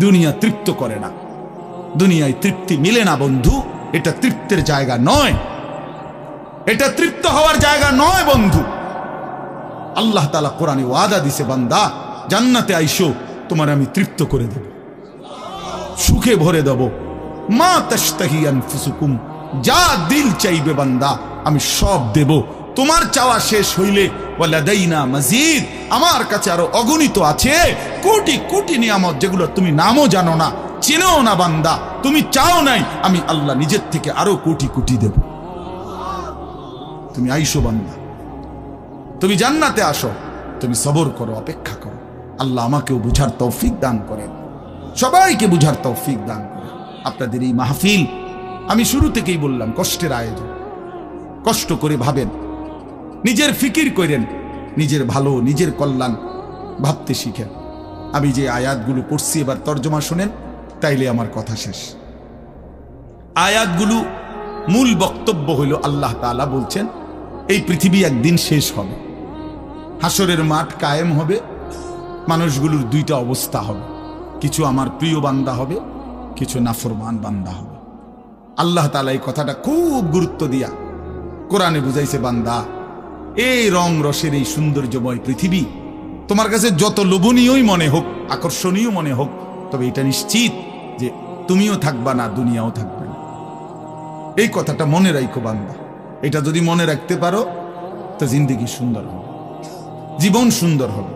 দুনিয়া তৃপ্ত করে না, দুনিয়ায় তৃপ্তি মিলে না বন্ধু। এটা তৃপ্তের জায়গা নয়, এটা তৃপ্ত হওয়ার জায়গা নয় বন্ধু। আল্লাহ তাআলা কোরআনে ওয়াদা দিছে, বান্দা জান্নাতে আইসো, তোমার আমি তৃপ্ত করে দেব, সুখে ভরে দেব। মা তাশতাহি আনফুসুকুম, যা দিল চাইবে বান্দা আমি সব দেব। তোমার চাওয়া শেষ হইলে ওয়ালাদাইনা মাজিদ, আমার কাছে আরো অগণিত আছে কোটি কোটি নিয়ামত, যেগুলো তুমি নামও জানো না, চেনেও না বান্দা, তুমি চাও নাই, আমি আল্লাহ নিজের থেকে আরো কোটি কোটি দেব। তুমি আইসো বান্দা, তুমি জান্নাতে আসো, তুমি সবর করো, অপেক্ষা করো। আল্লাহ আমাকেও বুঝার তৌফিক দান করেন, সবাইকে বুঝার তৌফিক দান করেন। আপনাদের এই মাহফিল আমি শুরু থেকেই বললাম কষ্টের আয়োজন। কষ্ট করে ভাবেন, নিজের ফিকির করেন, নিজের ভালো নিজের কল্যাণ ভাবতে শিখেন। আমি যে আয়াতগুলো পড়ছি এবার তর্জমা শুনেন, তাইলে আমার কথা শেষ। আয়াতগুলো মূল বক্তব্য হইল আল্লাহ তাআলা বলছেন এই পৃথিবী একদিন শেষ হবে, হাসরের মাঠ কায়েম হবে, মানুষগুলোর দুইটা অবস্থা হবে, কিছু আমার প্রিয় বান্দা হবে, কিছু নাফরমান বান্দা হবে। আল্লাহ তাআলা এই কথাটা খুব গুরুত্ব দিয়া কোরআনে বুঝাইছে, বান্দা এই রং রসের এই সৌন্দর্যময় পৃথিবী তোমার কাছে যত লোভনীয়ই মনে হোক, আকর্ষণীয় মনে হোক, তবে এটা নিশ্চিত যে তুমিও থাকবা না, দুনিয়াও থাকবে না। এই কথাটা মনে রাখো বান্দা। এটা যদি মনে রাখতে পারো তো জিন্দেগি সুন্দর হবে, জীবন সুন্দর হবে।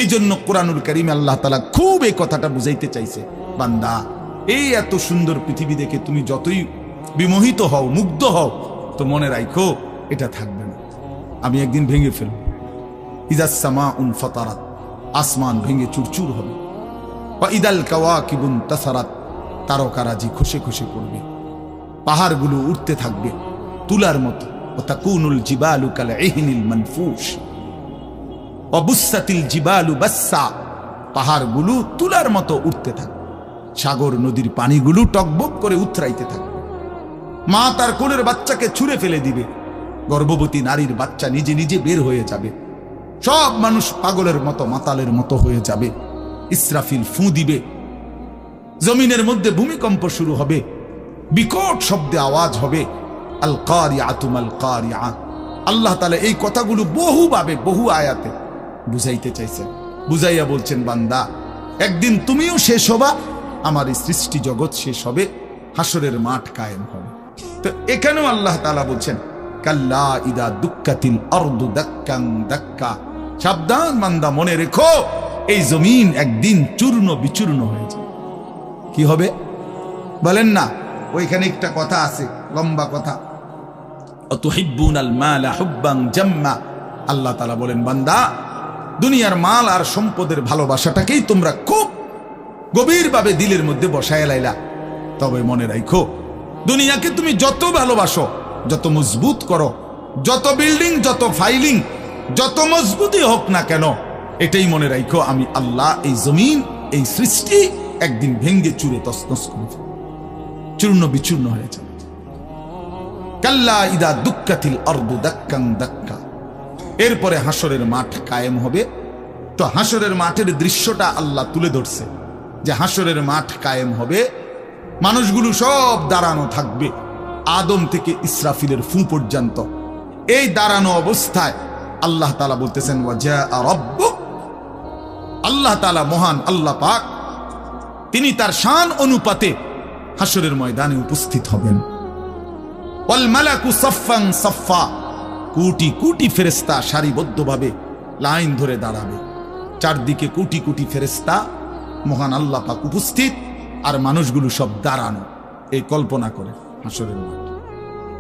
এই জন্য কোরআনুল কারীমে আল্লাহ তাআলা খুব এই কথাটা বুঝাইতে চাইছে, বান্দা এই এত সুন্দর পৃথিবী দেখে তুমি যতই বিমোহিত হও, মুগ্ধ হও, তো মনে রাখো এটা থাকবে না, আমি একদিন ভেঙে ফেলব। ইযাস সামাউন ফাতারাত, আসমান ভেঙে চুরচুর হবে। ওয়া ইদাল কাওয়াকিবুন তাসারাত, তারকারাজি খসে খসে পড়বে, পাহাড়গুলো উঠতে থাকবে তুলার মতো। ওয়া তাকুনুল জিবালু কাল ইহনিল মানফুশ ওয়া বুসাতিল জিবালু বাসসা, পাহাড়গুলো তুলার মতো উঠতে থাকবে, সাগর নদীর পানিগুলো টকবক করে উথরাইতে থাকবে। মা তার কোলের বাচ্চাকে ছুঁড়ে ফেলে দিবে, গর্ভবতী নারীর বাচ্চা নিজে নিজে বের হয়ে যাবে, সব মানুষ পাগলের মতো মাতালের মতো হয়ে যাবে। ইসরাফিল ফু দিবে, জমিনের মধ্যে ভূমিকম্প শুরু হবে, বিকট শব্দে আওয়াজ হবে। আল কারিআতু মাল কারিআ। আল্লাহ তাআলা এই কথাগুলো বহুভাবে বহু আয়াতে বুঝাইতে চাইছেন, বুঝাইয়া বলছেন, বান্দা একদিন তুমিও শেষ হবা, আমার এই সৃষ্টি জগৎ শেষ হবে, হাসরের মাঠ কায়েম হবে। তো এখানেও আল্লাহ তাআলা বলছেন, কাল্লা ইদা দুক্কাতিল আরদু দাক্কান দাক্কা, সাবধান বান্দা, মনে রেখো এই জমিন একদিন চূর্ণ বিচূর্ণ হয়ে যাবে। কি হবে বলেন না? ওইখানে একটা কথা আছে, লম্বা কথা, অতুহিব্বুনাল মালা হুব্বান জাম্মা। আল্লাহ তাআলা বলেন, বান্দা দুনিয়ার মাল আর সম্পদের ভালোবাসাটাকেই তোমরা খুব গভীরভাবে দিলের মধ্যে বসায় লাইলা। তবে মনে রাখো, দুনিয়াকে তুমি যত ভালোবাসো, যত মজবুত করো, যত বিল্ডিং, যত ফাইলিং, যত মজবুতই হোক না কেন, এটাই মনে রাখো আমি আল্লাহ এই জমিন, এই সৃষ্টি একদিন ভেঙ্গে চুরে তছনছ করে ফেলব, চূর্ণ বিচূর্ণ হয়ে যাবে। কাল্লা ইদা দুক্কাতিল আরদু দাক্কান দাক্কা। এরপরে হাসরের মাঠ কায়েম হবে। তো হাসরের মাঠের দৃশ্যটা আল্লাহ তুলে ধরছে যে হাসরের মাঠ কায়েম হবে, মানুষগুলো সব দাঁড়ানো থাকবে, আদম থেকে ইসরাফিলের ফু পর্যন্ত। এই দাঁড়ানো অবস্থায় আল্লাহ তাআলা বলতেছেন, ওয়াজা রাব্বুক, আল্লাহ তাআলা মহান আল্লাহ পাক, তিনি তার শান অনুপাতে হাসরের ময়দানে উপস্থিত হবেন। ওয়াল মালাকু সাফফান সাফফা, কোটি কোটি ফেরেশতা সারিবদ্ধভাবে লাইন ধরে দাঁড়াবে, চারদিকে কোটি কোটি ফেরেশতা, মহান আল্লাহ পাক উপস্থিত, আর মানুষগুলো সব দাঁড়ানো। এই কল্পনা করে হাসরের মাঠ।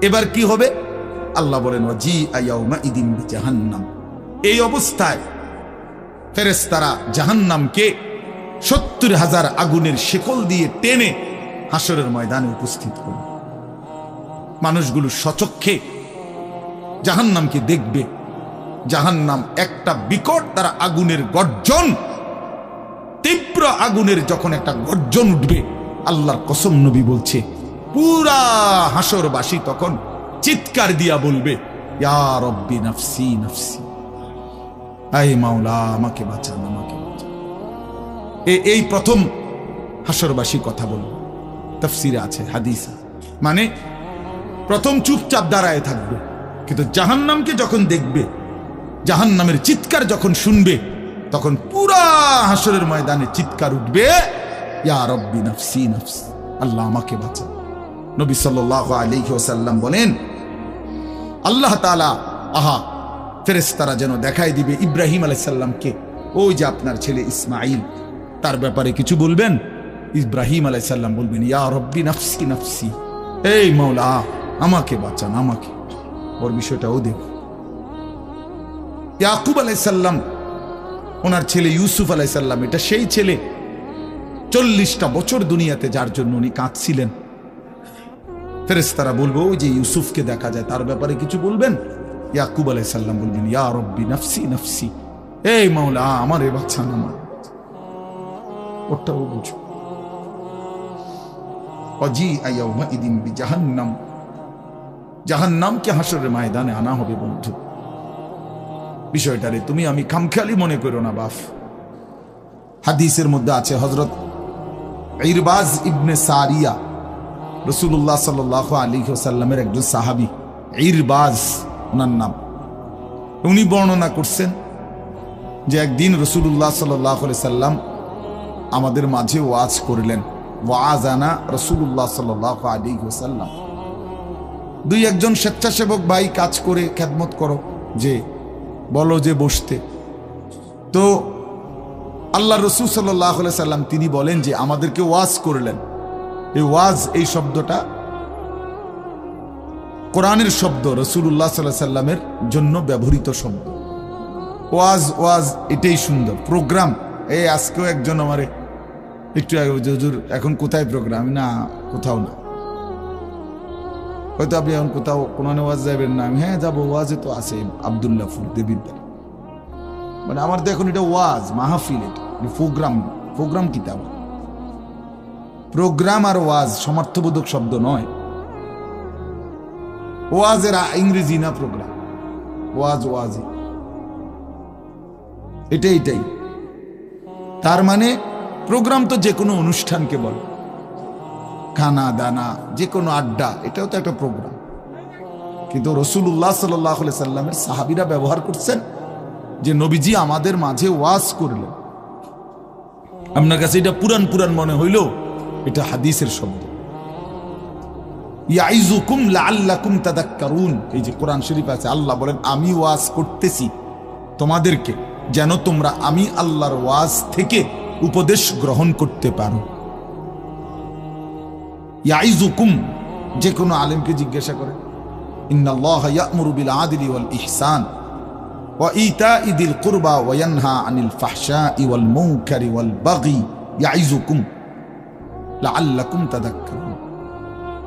এবার কি হবে? আল্লাহ বলেন, ওয়াজিআ ইয়াউমাইদিন বিজাহান্নাম। এই অবস্থায় ফেরেশতারা জাহান্নামকে ৭০,০০০ আগুনের শেকল দিয়ে টেনে হাসরের ময়দানে উপস্থিত করবে। মানুষগুলো সচক্ষে জাহান্নামকে দেখবে। জাহান্নাম একটা বিকট তারা আগুনের গর্জন, তীব্র আগুনের যখন একটা গর্জন উঠবে, আল্লাহর কসম নবী বলছে, পুরা হাসরবাসী তখন চিৎকার দিয়া বলবে, ইয়া রব্বি নাফসি নাফসি, আয় মাওলা আমাকে বাঁচান, আমাকে বাঁচান। এই প্রথম হাসরবাসী কথা বলবে, তাফসিরে আছে, হাদিসে। মানে প্রথম চুপচাপ দাঁড়ায় থাকবে, কিন্তু জাহান্নামকে যখন দেখবে, জাহান্নামের চিৎকার যখন শুনবে, তখন পুরা হাসরের ময়দানে চিৎকার উঠবে, ইয়া রব্বি নাফসি নাফসি, আল্লাহ আমাকে বাঁচান। নবী সাল্লাল্লাহু আলাইহি ওয়াসাল্লাম বলেন, আল্লাহ তাআলা ফেরেশতারা যেন দেখাই দিবে ইব্রাহিম আলাইহিস সালামকে, ওই যে আপনার ছেলে ইসমাঈল, তার ব্যাপারে কিছু বলবেন। ইব্রাহিম আলাইহিস সালাম বলবেন, ইয়া রব্বি নাফসি নাফসি, এই মাওলা আমাকে বাঁচান, আমাকে। ওর বিষয়টাও দেখো। ইয়াকুব আলাইহিস সালাম, ওনার ছেলে ইউসুফ আলাইহিস সালাম, এটা সেই ছেলে 40টা বছর দুনিয়াতে যার জন্য উনি কাঁদছিলেন। ফেরেশতারা বলবো, ওই যে ইউসুফকে দেখা যায়, তার ব্যাপারে কিছু বলবেন। ইয়াকুব আলাইহিস সালাম বলবেন, ইয়া রব্বি নাফসি নাফসি, এই মাওলা আমারে বাঁচান, আমার। ওটাও বুঝো। ওয়াজিআ ইয়াউমাইদিন বিজাহান্নাম, জাহান্নামকে হাসরের ময়দানে আনা হবে। বন্ধু, বিষয়টারে তুমি আমি খামখেয়ালি মনে করো না বাপ। হাদিসের মধ্যে আছে, হযরত ইরবাজ ইবনে সারিয়া, রাসূলুল্লাহ সাল্লাল্লাহু আলাইহি ওয়াসাল্লামের একজন সাহাবী, ইরবাজ ওনার নাম। উনি বর্ণনা করছেন যে একদিন রাসূলুল্লাহ সাল্লাল্লাহু আলাইহি সাল্লাম আমাদের মাঝে ওয়াজ করলেন। ওয়াজানা রাসূলুল্লাহ সাল্লাল্লাহু আলাইহি ওয়াসাল্লাম। দুই একজন স্বেচ্ছাসেবক ভাই কাজ করে খেদমত করো, যে বলো যে বসতে। তো আল্লাহ রাসূল সাল্লাল্লাহু আলাইহি সাল্লাম তিনি বলেন যে আমাদেরকে ওয়াজ করলেন। এই ওয়াজ, এই শব্দটা কোরআনের শব্দ, রাসূলুল্লাহ সাল্লাল্লাহু আলাইহি সাল্লামের জন্য ব্যবহৃত শব্দ। ওয়াজ ওয়াজ এটাই সুন্দর। প্রোগ্রাম, এই আজকেও একজন আমারে একটু হুজুর এখন কোথায় প্রোগ্রাম? না, কোথাও না। হয়তো আপনি এখন কোথাও কোনো ওয়াজ যাবেন না? আমি হ্যাঁ যাবো, ওয়াজে তো আছে আব্দুল্লাহপুর দেবিদ্যার। মানে আমার তো এখন এটা ওয়াজ মাহফিল, এটা প্রোগ্রাম। প্রোগ্রাম কি? তা প্রোগ্রাম আর ওয়াজ সমার্থবোধক শব্দ নয়। ওয়াজের ইংরেজি না প্রোগ্রাম, ওয়াজ ওয়াজি, এটাই। তার মানে প্রোগ্রাম তো যে কোনো অনুষ্ঠানকে বলে, খানা দানা, যে কোনো আড্ডা, এটাও তো একটা প্রোগ্রাম। কিন্তু রাসূলুল্লাহ সাল্লাল্লাহু আলাইহি সাল্লামের সাহাবীরা ব্যবহার করছেন যে নবীজি আমাদের মাঝে ওয়াজ করলেন। আপনার কাছে এটা পুরান মনে হইল, এটা হাদিসের শব্দ। ইয়াইজুকুম লাআল্লাকুম তাযাক্কারুন, এই যে কোরআন শরীফ আছে, আল্লাহ বলেন আমি ওয়াজ করতেছি তোমাদেরকে যেন তোমরা আমি আল্লাহর ওয়াজ থেকে উপদেশ গ্রহণ করতে পারো। ইয়াইজুকুম, যে কোনো আলেমকে জিজ্ঞাসা করে, ইন্নাল্লাহা ইয়া'মুরু বিল আদলি ওয়াল ইহসান ওয়া ইতাই যিল কুরবা ওয়া ইয়ানহা আনিল ফাহশাই ওয়াল মুনকারি ওয়াল বাগি ইয়াইজুকুম লাআল্লাকুম তাযাক্কারুন।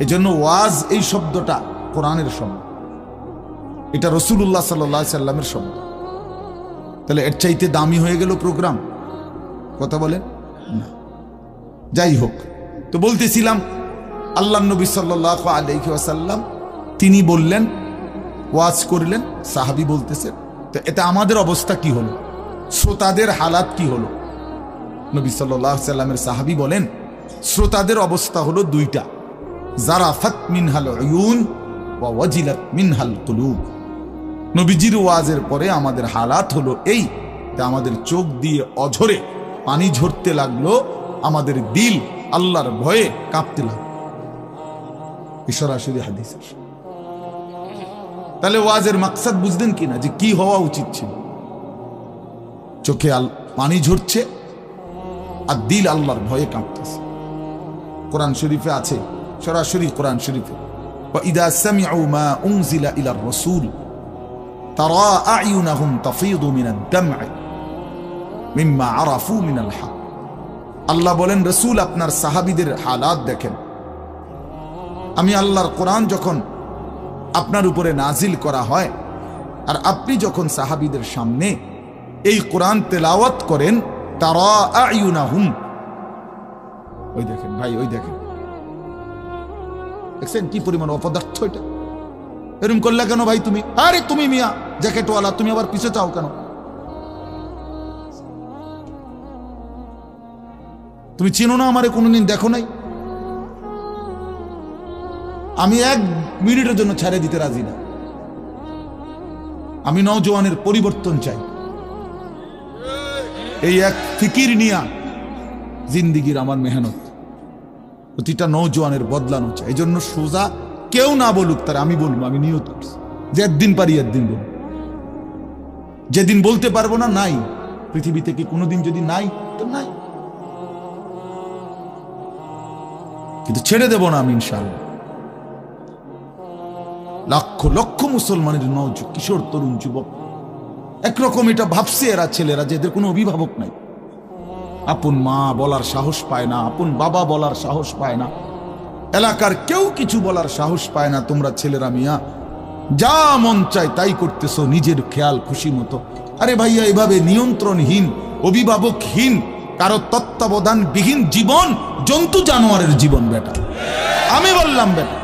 এজন্য ওয়াজ, এই শব্দটা কোরআনের শব্দ, এটা রাসূলুল্লাহ সাল্লাল্লাহু আলাইহি সাল্লামের শব্দ। তাহলে এর চাইতে দামি হয়ে গেল প্রোগ্রাম? কথা বলেন না। যাই হোক, তো বলতেছিলাম আল্লাহর নবী সাল্লাল্লাহু আলাইহি ওয়াসাল্লাম তিনি বললেন, ওয়াজ করলেন, সাহাবী বলতেছেন। তো এটা আমাদের অবস্থা কি হলো? শ্রোতাদের হালাত কি হলো? নবী সাল্লাল্লাহু আলাইহি সাল্লামের সাহাবী বলেন, শ্রোতাদের অবস্থা হলো দুইটা, জারাফাত মিনহাল উয়ুন ওয়া ওয়াজিলাত মিনহাল কুলুব। নবীজির ওয়াজের পরে আমাদের হালাত হলো এই, আমাদের চোখ দিয়ে অঝরে পানি ঝরতে লাগলো, আমাদের দিল আল্লাহর ভয়ে কাঁপতে লাগলো। সরাসরি হাদিস। তাহলে ওয়াজের মাকসাদ বুঝলেন কিনা, যে কি হওয়া উচিত ছিল? চোখে পানি ঝরছে আর দিল আল্লাহর ভয়ে কাঁপতেছে। কোরআন শরীফে আছে, সরাসরি কোরআন শরীফে, وَإِذَا سَمِعُوا مَا أُنزِلَ إِلَى الرَّسُولِ تَرَى أَعْيُنَهُمْ تَفِيضُ مِنَ الدَّمْعِ مِمَّا عَرَفُوا مِنَ الْحَقِّ। আল্লাহ বলেন, রাসূল আপনার সাহাবীদের হালাত দেখেন। আমি আল্লাহর কোরআন যখন আপনার উপরে নাজিল করা হয় আর আপনি যখন সাহাবীদের সামনে এই কোরআন তেলাওয়াত করেন, তারা আয়ুনাহুম, ওই দেখেন ভাই, ওই দেখেন, দেখছেন কি পরিমাণ অপদার্থ এটা? এরকম করলে কেন ভাই তুমি? আরে তুমি মিয়া জ্যাকেটওয়ালা, তুমি আবার পিছে চাও কেন? তুমি চেনো না আমারে, কোনোদিন দেখো নাই? আমি 1 মিনিটের জন্য ছেড়ে দিতে রাজি না। আমি নওজোয়ানের পরিবর্তন চাই। এই এক ফিকির নিয়া জিন্দিগির আমার মেহনত, প্রতিটা নওজোয়ানের বদলানো চাই। এই জন্য সোজা কেউ না বলুক, তার আমি বলবো, আমি নিয়ত করছি যে একদিন পারি একদিন বলবো। যেদিন বলতে পারবো না, নাই। পৃথিবী থেকে কোনোদিন যদি নাই তো নাই, কিন্তু ছেড়ে দেব না আমি ইনশাআল্লাহ। লক্ষ লক্ষ মুসলমানের কিশোর তরুণ যুবক একরকম এটা ভাবছে, এরা ছেলেরা যে এদের কোনো অভিভাবক নাই, আপন মা বলার সাহস পায় না, আপন বাবা বলার সাহস পায় না, এলাকার কেউ কিছু বলার সাহস পায় না। তোমরা ছেলেরা মিয়া যা মন চায় তাই করতেছো নিজের খেয়াল খুশি মতো। আরে ভাইয়া, এভাবে নিয়ন্ত্রণহীন, অভিভাবকহীন, কারো তত্ত্বাবধানবিহীন জীবন জন্তু জানোয়ারের জীবন বেটা। আমি বললাম বেটা,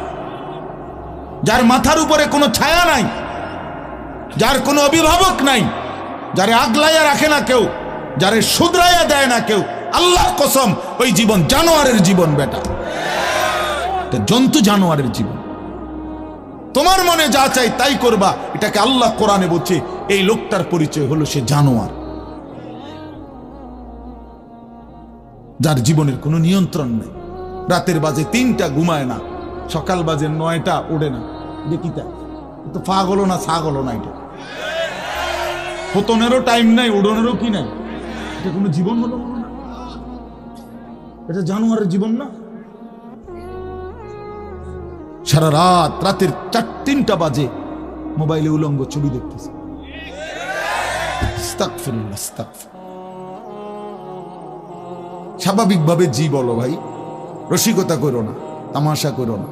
যার মাথার উপরে কোনো ছায়া নাই, যার কোনো অভিভাবক নাই, যারে আগলাইয়া রাখে না কেউ, যারে শুধরাইয়া দেয় না কেউ, আল্লাহর কসম ওই জীবন জানোয়ারের জীবন বেটা, জন্তু জানোয়ারের জীবন। তোমার মনে যা চাই তাই করবা, এটাকে আল্লাহ কোরআনে বলছে এই লোকটার পরিচয় হলো সে জানোয়ার, যার জীবনের কোনো নিয়ন্ত্রণ নেই। রাতের বাজে 3টা ঘুমায় না, সকাল বাজে 9টা ওড়ে না। দেখিতা তো পাগল না ছাগল না, এটা পতনেরও টাইম নাই, উড়নেরও কি নাই। এটা কোনো জীবন হলো না, এটা জানোয়ারের জীবন না। সারা রাত, রাতের 3টা বাজে মোবাইলে উলঙ্গ ছবি দেখতেছে। আস্তাগফিরুল্লাহ, আস্তাগফিরুল্লাহ। স্বাভাবিকভাবে জি বলো ভাই, রসিকতা করো না, তামাশা করো না,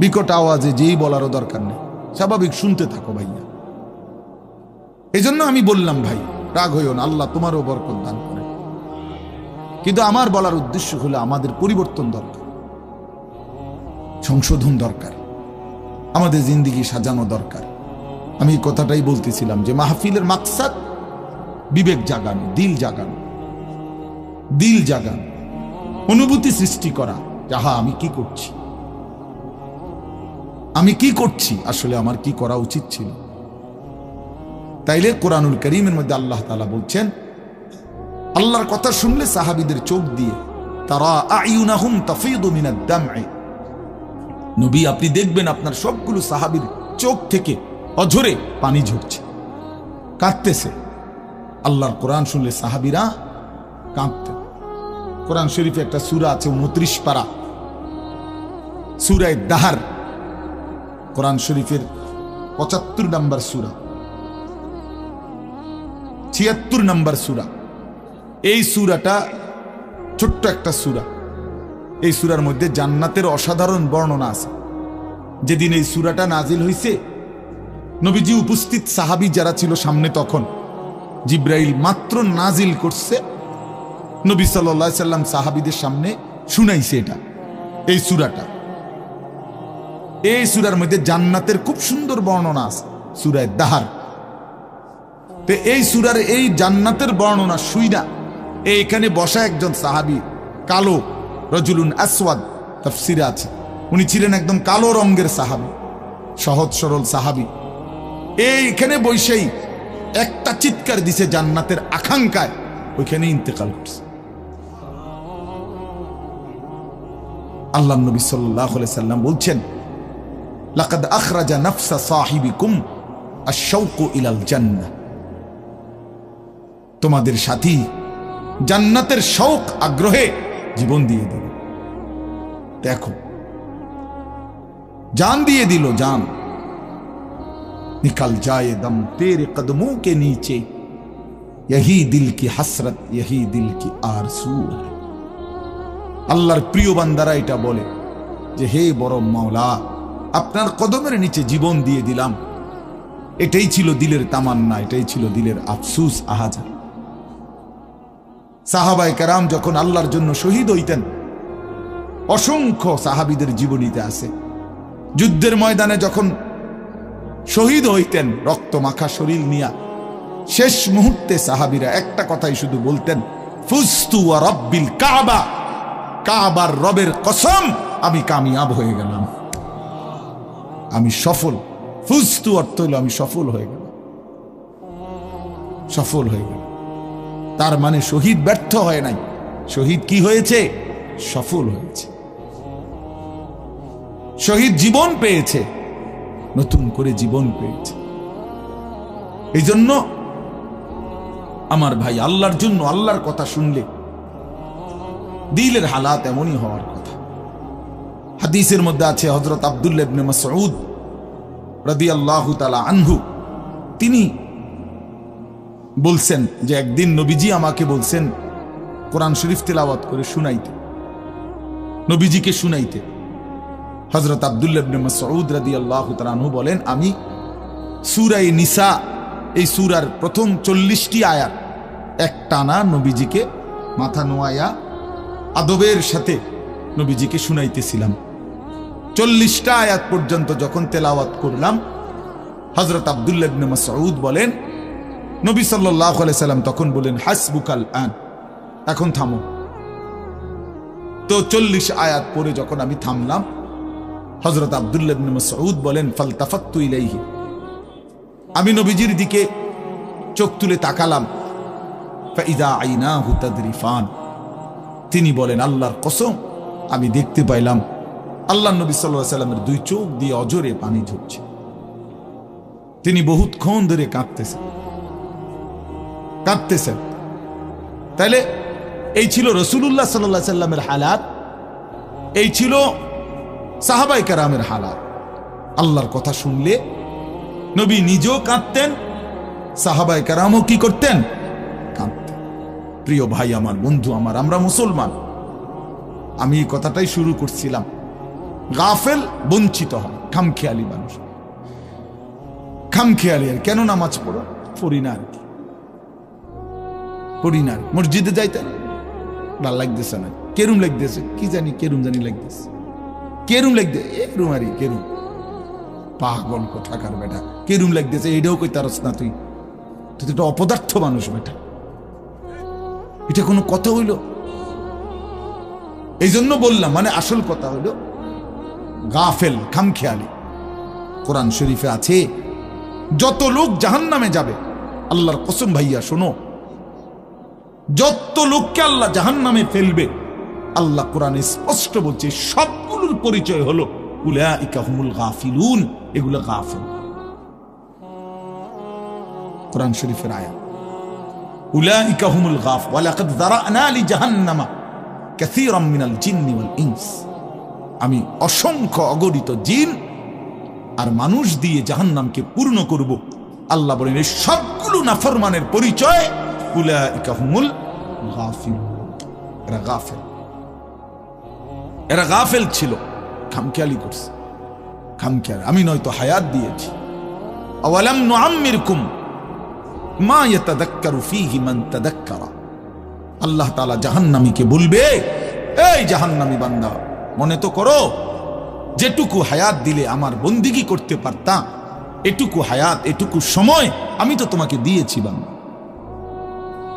বিকট আওয়াজে যেই বলারও দরকার নেই, স্বাভাবিক শুনতে থাকো ভাইয়া। এই জন্য আমি বললাম ভাই, রাগ হইও না, আল্লাহ তোমারও বরকত দান করে। কিন্তু আমার বলার উদ্দেশ্য হলো আমাদের পরিবর্তন দরকার, সংশোধন দরকার, আমাদের জিন্দেগি সাজানো দরকার। আমি এই কথাটাই বলতেছিলাম যে মাহফিলের মাকসাদ বিবেক জাগানো, দিল জাগানো, দিল জাগানো, অনুভূতি সৃষ্টি করা। যাহা আমি কি করছি, আমি কি করছি, আসলে আমার কি করা উচিত ছিল। তাইলে কোরআনুল কারীমের মধ্যে আল্লাহ তাআলা বলছেন, আল্লাহর কথা শুনলে সাহাবীদের চোখ দিয়ে তারা আয়ুনাহুম তাফিদু মিনাদ দাম'i, নবী আপনি দেখবেন আপনার সবগুলো সাহাবীর চোখ থেকে অঝরে পানি ঝরছে, কাঁদতেছে। আল্লাহর কোরআন শুনলে সাহাবীরা কাঁদতেন। কোরআন শরীফে একটা সূরা আছে 29 পারা, সূরা দাহর, কোরআন শরীফের 75 নম্বর সূরা, 76 নম্বর সূরা। এই সূরাটা ছোট্ট একটা সূরা। এই সূরার মধ্যে জান্নাতের অসাধারণ বর্ণনা আছে। যেদিন এই সূরাটা নাজিল হয়েছে, নবীজি উপস্থিত সাহাবী যারা ছিল সামনে, তখন জিব্রাইল মাত্র নাজিল করছে, নবী সাল্লাল্লাহু আলাইহি সাল্লাম সাহাবীদের সামনে শুনাইছে এটা, এই সূরাটা। এই সূরার মধ্যে জান্নাতের খুব সুন্দর বর্ণনা আছে, সূরা দাহর। তো এই সূরার এই জান্নাতের বর্ণনা শুইনা এইখানে বসা একজন সাহাবী, কালো, রজুলুন আসওয়াদ, তাফসিরে আছে, উনি ছিলেন একদম কালো রঙের সাহাবী, সহজ সরল সাহাবী। এইখানে বসেই একটা চিৎকার দিছে জান্নাতের আকাঙ্ক্ষায়, ওইখানে ইন্তেকাল করছে। আল্লাহর নবী সাল্লাল্লাহু আলাইহি সাল্লাম বলছেন, লাকাদ আখরাজা নাফসা সাহিবিকুম আশ-শাওকু ইলাল জান্নাহ, তোমাদের সাথী জান্নাতের শৌক আগ্রহে জীবন দিয়ে দিল। দেখো, जान दिए दिलो जान, निकल जाए दम तेरे कदमों के नीचे, यही दिल की हसरत, यही दिल की आरज़ू है। আল্লাহর প্রিয় বান্দারা এটা বলে যে হে বড় মাওলা, আপনার কদমের নিচে জীবন দিয়ে দিলাম। এটাই ছিল দিলের তামান্না, এটাই ছিল দিলের আফসোস, আহাজার। সাহাবায়ে কেরাম যখন আল্লাহর জন্য শহীদ হইতেন, অসংখ্য সাহাবীদের জীবনীতে আছে, যুদ্ধের ময়দানে যখন শহীদ হইতেন রক্ত মাখা শরীর নিয়া, শেষ মুহূর্তে সাহাবীরা একটা কথাই শুধু বলতেন, ফুস্তু ওয়া রাব্বিল কাবা, কাবার রবের কসম আমি কামিয়াব হয়ে গেলাম, আমি সফল। ফুস্তু অর্থ হলো আমি সফল হয়ে গেলাম, সফল হয়ে গেলাম। তার মানে শহীদ ব্যর্থ হয় নাই, শহীদ কি হয়েছে? সফল হয়েছে। শহীদ জীবন পেয়েছে, নতুন করে জীবন পেয়েছে। এই জন্য আমার ভাই, আল্লাহর জন্য আল্লাহর কথা শুনলে দিলের হালাত এমনই হওয়ার কথা। হাদিসের মধ্যে আছে, হযরত আব্দুল্লাহ ইবনে মাসউদ রাদিয়াল্লাহু তাআলা আনহু তিনি বলছেন যে একদিন নবীজি আমাকে বলছেন কোরআন শরীফ তেলাওয়াত করে শুনাইতে, নবীজিকে শুনাইতে। হযরত আব্দুল্লাহ ইবনে মাসউদ রাদিয়াল্লাহু তাআলা আনহু বলেন, আমি সূরা নিসা, এই সূরার প্রথম 40টি আয়াত একটানা নবীজিকে মাথা নোয়ায়া আদবের সাথে নবীজিকে শুনাইতেছিলাম। 40টা আয়াত পর্যন্ত যখন তেলাওয়াত করলাম, হযরত আব্দুল্লাহ ইবনে মাসউদ বলেন, নবী সাল্লাল্লাহু আলাইহি সাল্লাম তখন বলেন, হাসবুকাল আন, এখন থামো। তো 40 আয়াত পরে যখন আমি থামলাম, হযরত আব্দুল্লাহ ইবনে মাসউদ বলেন, ফালতাফাত্তু ইলাইহি, আমি নবীজির দিকে চোখ তুলে তাকালাম, ফাইদা আইনাহু তাদরিফান, তিনি বলেন, আল্লাহর কসম আমি দেখতে পাইলাম আল্লাহ নবী সাল্লাল্লাহু আলাইহি সাল্লামের দুই চোখ দিয়ে অজরে পানি ঝরছে। তিনি বহুতক্ষণ ধরে কাঁদতেছেন। তাইলে এই ছিল রাসূলুল্লাহ সাল্লাল্লাহু আলাইহি সাল্লামের হালাত, এই ছিল সাহাবায়ে কেরামের হালাত। আল্লাহর কথা শুনলে নবী নিজেও কাঁদতেন, সাহাবায়ে কেরামও কি করতেন? কাঁদতেন। প্রিয় ভাই আমার, বন্ধু আমার, আমরা মুসলমান। আমি এই কথাটাই শুরু করছিলাম, গাফেল বঞ্চিত হয়, খামখেয়ালি মানুষ, খামখেয়ালি। আর কেন নামাজ পড়ি না, আর কি পড়ি না, মসজিদে যাইতেন, ভাল লাগতেছে না, কেরুম লাগতেছে, কি জানি কেরুম জানি লাগতেছে, কেরুম লাগতেছে, এরুম আর কেরুম, পাগল কোথাকার বেটা, কেরুম লাগতেছে, এটাও কই তারস না, তুই তো একটা অপদার্থ মানুষ বেটা, এটা কোনো কথা হইল? এই জন্য বললাম, মানে আসল কথা হইল গাফেল, খামখেয়ালি। কোরআন শরীফে আছে, যত লোক জাহান্নামে যাবে, আল্লাহর কসম ভাইয়া শোনো, যত লোককে আল্লাহ জাহান্নামে ফেলবে, আল্লাহ কোরআনে স্পষ্ট বলছে সবগুলোর পরিচয় হলো উলাইকা হুমুল গাফিলুন, এগুলো গাফেল। কোরআন শরীফের আয়াত, উলাইকা হুমুল গাফ, ওয়ালাকাদ যারানা লিজাহান্নামা কাসীরাম মিনাল জিন্নি ওয়াল ইনস, আমি অসংখ্য অগণিত জিন আর মানুষ দিয়ে জাহান্নামকে পূর্ণ করব। আল্লাহ বলেন এই সবগুলো নাফরমানের পরিচয় উলাইকা হুমুল গাফিলুন, এরা গাফেল, এরা গাফেল ছিল, খামখেয়ালি করছে, খামখেয়ালি। আমি নয়তো হায়াত দিয়েছি, আওয়ালাম নুআম্মিরকুম মা ইয়াতাযাক্কারু ফীহি মান তাযাক্কারা। আল্লাহ তাআলা জাহান্নামীকে বলবে, এই জাহান্নামী বান্দা, মনে তো করো যেটুকু হায়াত দিলে আমার বন্দিগি করতে পারতাম, এটুকু হায়াত, এটুকু সময় আমি তো তোমাকে দিয়েছি বান্দা।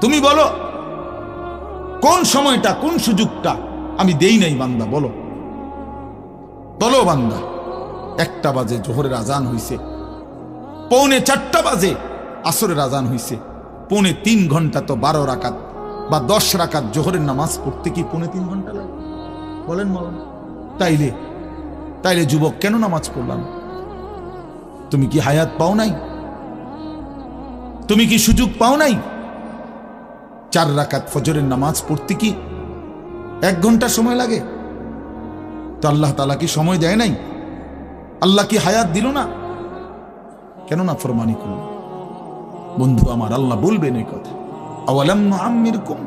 তুমি বলো কোন সময়টা, কোন সুযোগটা আমি দেই নাই বান্দা, বলো বলো বান্দা। 1টা বাজে জোহরের আজান হইছে, 3:45 বাজে আসরের আজান হইছে, 3.5 ঘন্টা তো 12 রাকাত বা 10 রাকাত জোহরের নামাজ পড়তে কি 3.5 ঘন্টা লাগে? বলেন বলেন। তাইলে যুবক কেন নামাজ পড়লাম? তুমি কি হায়াত পাও নাই? তুমি কি সুযোগ পাও নাই? 4 রাকাত ফজরের নামাজ পড়তে কি 1 ঘন্টা সময় লাগে? তো আল্লাহ তাআলা কি সময় দেয় নাই? আল্লাহ কি হায়াত দিল না? কেন না ফরমানি করল? বন্ধু আমার, আল্লাহ বলবেন এই কথা, আওয়ালাম নুআম্মিরকুম,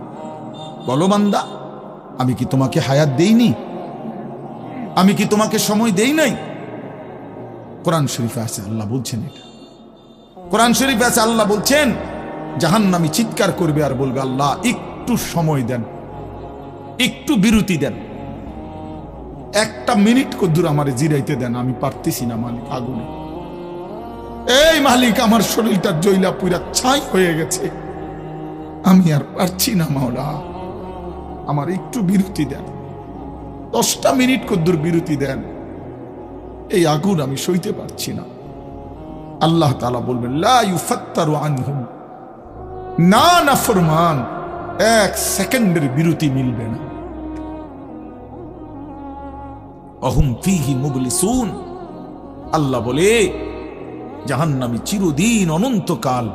বলো বান্দা, আমি কি তোমাকে হায়াত দেইনি? আমি কি তোমাকে সময় দেই নাই? কোরআন শরীফে আছে আল্লাহ বলছেন এটা। কোরআন শরীফে আছে আল্লাহ বলছেন, জাহান্নামী চিৎকার করবে আর বলবে, আল্লাহ একটু সময় দেন, একটু বিরতি দেন, 1টা মিনিট কদ্দুর আমারে জিরাইতে দেন, আমি পারতেছি না মালিক, আগুনে এই মালিক, আমার শরীরটা জইলা পুরা ছাই হয়ে গেছে, আমি আর পারছি না মাওলা, আমার একটু বিরতি দেন, 10টা মিনিট কদ্দুর বিরতি দেন, এই আগুন আমি সইতে পারছি না। আল্লাহ তাআলা বলবেন লা ইউফাত্তারু আনহুম, না নাফরমান, 1 সেকেন্ডের বিরতি মিলবে না। অহুম ফীহি মুবলিসুন, আল্লাহ বলে জাহান্নামী চিরদিন অনন্তকাল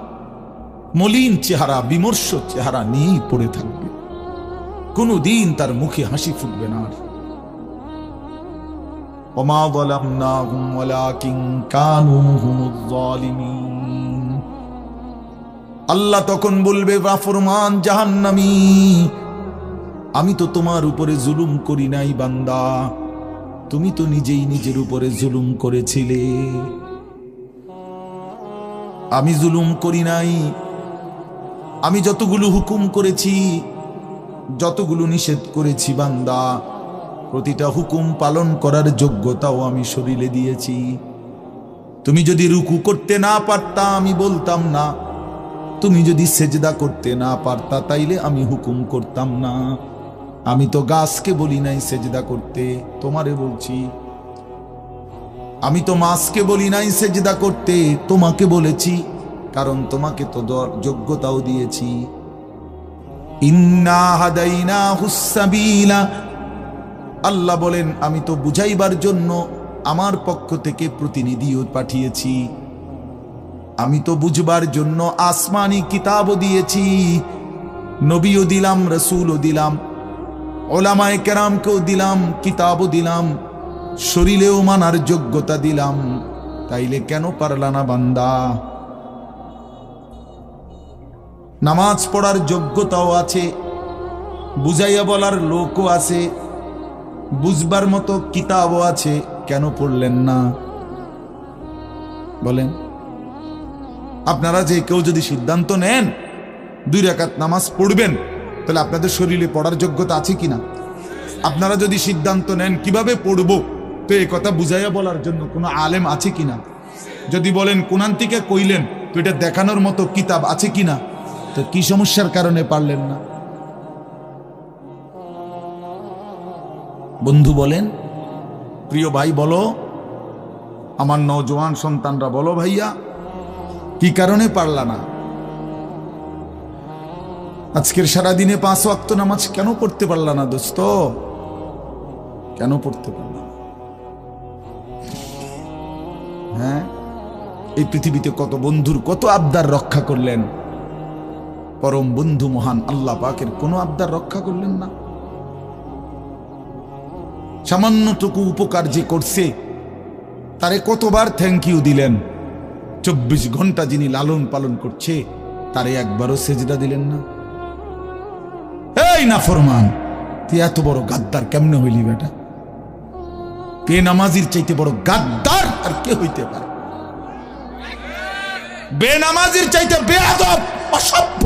মলিন চেহারা, বিমর্ষ চেহারা নিয়েই পড়ে থাকবে, কোনদিন তার মুখে হাসি ফুটবে না। ওমা যালামনাহুম ওয়ালাকিন কানু হুমুজ জালিমিন, আল্লাহ তখন বলবে নাফরমান জাহান্নামী, আমি তো তোমার উপরে জুলুম করি নাই বান্দা, তুমি তো নিজেই নিজের উপরে জুলুম করেছিলে, আমি জুলুম করি নাই। আমি যতগুলো হুকুম করেছি, যতগুলো নিষেধ করেছি বান্দা, প্রতিটা হুকুম পালন করার যোগ্যতাও আমি শরীরে দিয়েছি। তুমি যদি রুকু করতে না পারতা আমি বলতাম না, তুমি যদি সেজদা করতে না পারতা তাইলে আমি হুকুম করতাম না। আমি তো গাছকে বলি নাই সেজদা করতে, তোমারে বলছি। আমি তো মাছকে বলি নাই সেজদা করতে, তোমাকে বলেছি, কারণ তোমাকে তো যোগ্যতাও দিয়েছি। ইন্না হাদাইনাহুস সাবিলা, আল্লাহ বলেন আমি তো বুঝাইবার জন্য আমার পক্ষ থেকে প্রতিনিধিও পাঠিয়েছি, আমি তো বুঝবার জন্য আসমানি কিতাবও দিয়েছি, নবীও দিলাম, রাসূলও দিলাম, ওলামায়ে কেরামকেও দিলাম, কিতাবও দিলাম, শরীরেও মানার যোগ্যতা দিলাম, তাইলে কেন পারলা না বান্দা? নামাজ পড়ার যোগ্যতাও আছে, বুঝাইয়া বলার লোকও আছে, বুঝবার মতো কিতাবও আছে, কেন পড়লেন না বলেন? আপনারা যে কেউ যদি সিদ্ধান্ত নেন 2 রাকাত নামাজ পড়বেন, তাহলে আপনাদের শরীরে পড়ার যোগ্যতা আছে কিনা? আপনারা যদি সিদ্ধান্ত নেন কিভাবে পড়বো, তো এই কথা বুঝাইয়া বলার জন্য কোনো আলেম আছে কিনা? যদি বলেন কোরআন থেকে কইলেন, তো এটা দেখানোর মতো কিতাব আছে কিনা? তো কি সমস্যার কারণে পারলেন না? বন্ধু বলেন, প্রিয় ভাই বলো, আমার নওজোয়ান সন্তানরা বলো, ভাইয়া কি কারণে পারলা না? আজকের সারাদিনে 5 ওয়াক্ত নামাজ কেন পড়তে পারলা না দোস্ত? কেন পড়তে পারলা? হ্যাঁ, এই পৃথিবীতে কত বন্ধুর কত আবদার রক্ষা করলেন, পরম বন্ধু মহান আল্লাহ পাকের কোনো আবদার রক্ষা করলেন না। সামান্যটুকু উপকার যে করছে তারে কতবার থ্যাংক ইউ দিলেন। 24 ঘন্টা যিনি লালন পালন করছে তারে একবারও সেজদা দিলেন না। এই নাফরমান, তুই এত বড় গাদ্দার কেমনে হইলি বেটা? বেনামাজির চাইতে বড় গাদ্দার আর কে হইতে পারে? বেনামাজির চাইতে বেয়াদব, অসভ্য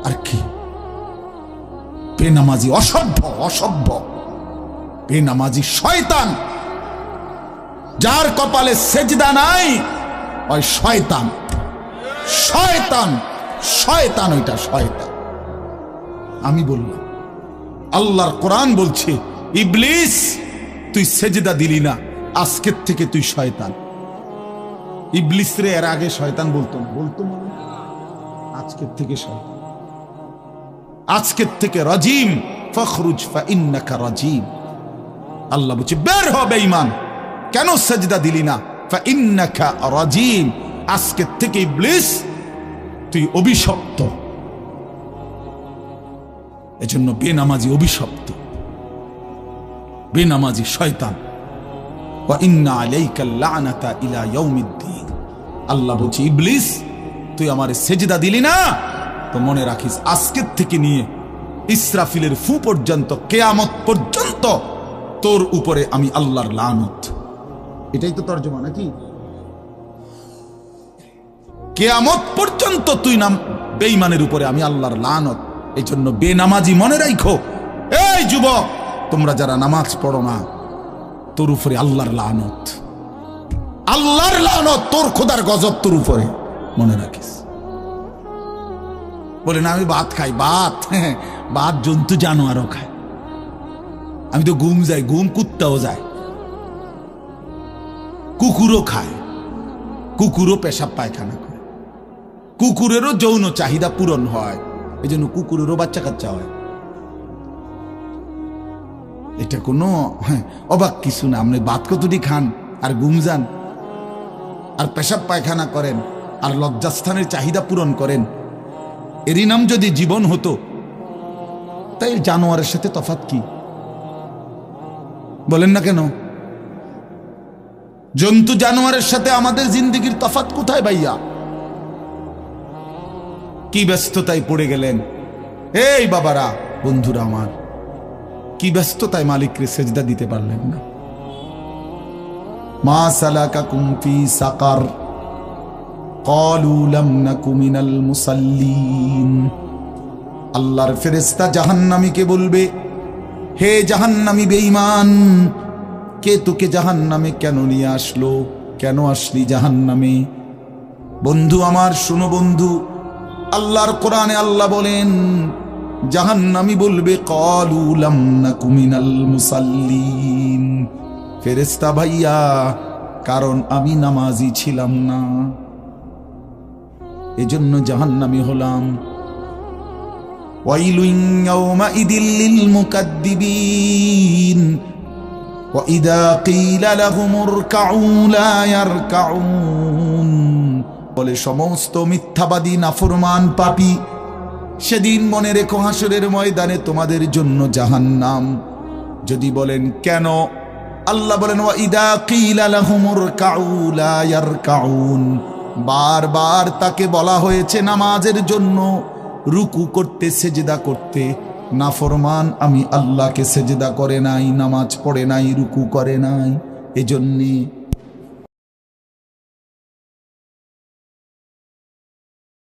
আর কি? বেনামাজি অসভ্য, অসভ্য বেনামাজি শয়তান, যার কপালে সেজদা নাই ওই শয়তান, শয়তান, শয়তান, ওইটা শয়তান। আমি বললাম, আল্লাহর কোরআন বলছে, ইবলিস তুই সেজদা দিলি না, আজকের থেকে তুই শয়তান। ইবলিস রে এর আগে শয়তান বলতো না, বলতো মানে আজকের থেকে শয়তান, আজকের থেকে রাজিম, ফখরুজ ফা ইন্নাকা রাজিম। আল্লাহ বলছে বের হ বেঈমান, কেন সেজদা দিলি না? ফা ইন্নাকা রাজিম, আজকের থেকে ইবলিস তুই অভিশপ্ত। এজন্য বেনামাজি অভিশপ্ত, বেনামাজি শয়তান। ওয়া ইন্না আলাইকা লানাতা ইলা ইয়াউমিদ্দিন। আল্লাহ বলছে ইবলিস তুই আমারে সেজদা দিলি না, তো মনে রাখিস আজকের থেকে নিয়ে ইসরাফিলের ফু পর্যন্ত, কিয়ামত পর্যন্ত তোর উপরে আমি আল্লাহর লানত। এটাই তো তরজমা নাকি? কিয়ামত পর্যন্ত তুই নাম বেঈমানের উপরে আমি আল্লাহর লানত। এই জন্য বেনামাজি মনে রাখো, এই যুবক তোমরা যারা নামাজ পড়ো না, তোর উপরে আল্লাহর লানত। আল্লাহর লানত, তোর খোদার গজব তোর উপরে, মনে রাখিস। বলে না আমি ভাত খাই, ভাত ভাত জন্তু জানোয়ারও খায়, আমি তো ঘুম যাই, ঘুম কুত্তাও যায়, কুকুরও খায়, কুকুরও পেশাব পায়খানা করে, কুকুরেরও যৌন চাহিদা পূরণ হয়, এই জন্য কুকুরেরও বাচ্চা কাচ্চা হয়। এটা কোনো অবাক কিছু না। আপনি ভাত কতটি খান আর ঘুম যান আর পেশাব পায়খানা করেন আর লজ্জাস্থানের চাহিদা পূরণ করেন, এরই নাম যদি জীবন হতো, তাই জানোয়ারের সাথে তফাৎ কি? বলেন না কেন? জন্তু জানোয়ারের সাথে আমাদের জিন্দেগির তফাৎ কোথায় ভাইয়া? কি ব্যস্ততায় পড়ে গেলেন এই বাবারা, বন্ধুরা আমার, কি ব্যস্ততায় মালিককে সেজদা দিতে পারলেন না। মা সালাকাকুম ফি সাকার ক্বালু লাম নাকু মিনাল মুসাল্লিন। আল্লাহর ফেরেশতা জাহান্নামীকে বলবে, হে জাহান্নামী বেঈমান, কে তোকে জাহান্নামে কেন নিয়ে আসলো? কেন আসলি জাহান্নামে? বন্ধু আমার শুনো বন্ধু, আল্লাহর কোরআনে আল্লাহ বলেন জাহান্নামী বলবে ক্বালু লাম নাকু মিনাল মুসাল্লিন, ফেরেশতা ভাইয়া কারণ আমি নামাজি ছিলাম না, এজন্য জাহান্নামী হলাম। ওয়াইলুন ইয়াওমাইদিল লিল মুকাদ্দিবিন ওয়া ইযা ক্বিলা লাহুমুর কাউ লা ইয়ারকাউন। বলে সমস্ত মিথ্যাবাদী নাফরমান পাপী, সেদিন মনে রেখো হাসরের ময়দানে তোমাদের জন্য জাহান্নাম। যদি বলেন কেন, আল্লাহ বলেন ওয়া ইযা ক্বিলা লাহুমুর কাউ লা ইয়ারকাউন, বারবার তাকে বলা হয়েছে নামাজের জন্য, রুকু করতে, সেজদা করতে, নাফরমান আমি আল্লাহকে সেজদা করে নাই, নামাজ পড়ে নাই, রুকু করে নাই, এজন্যে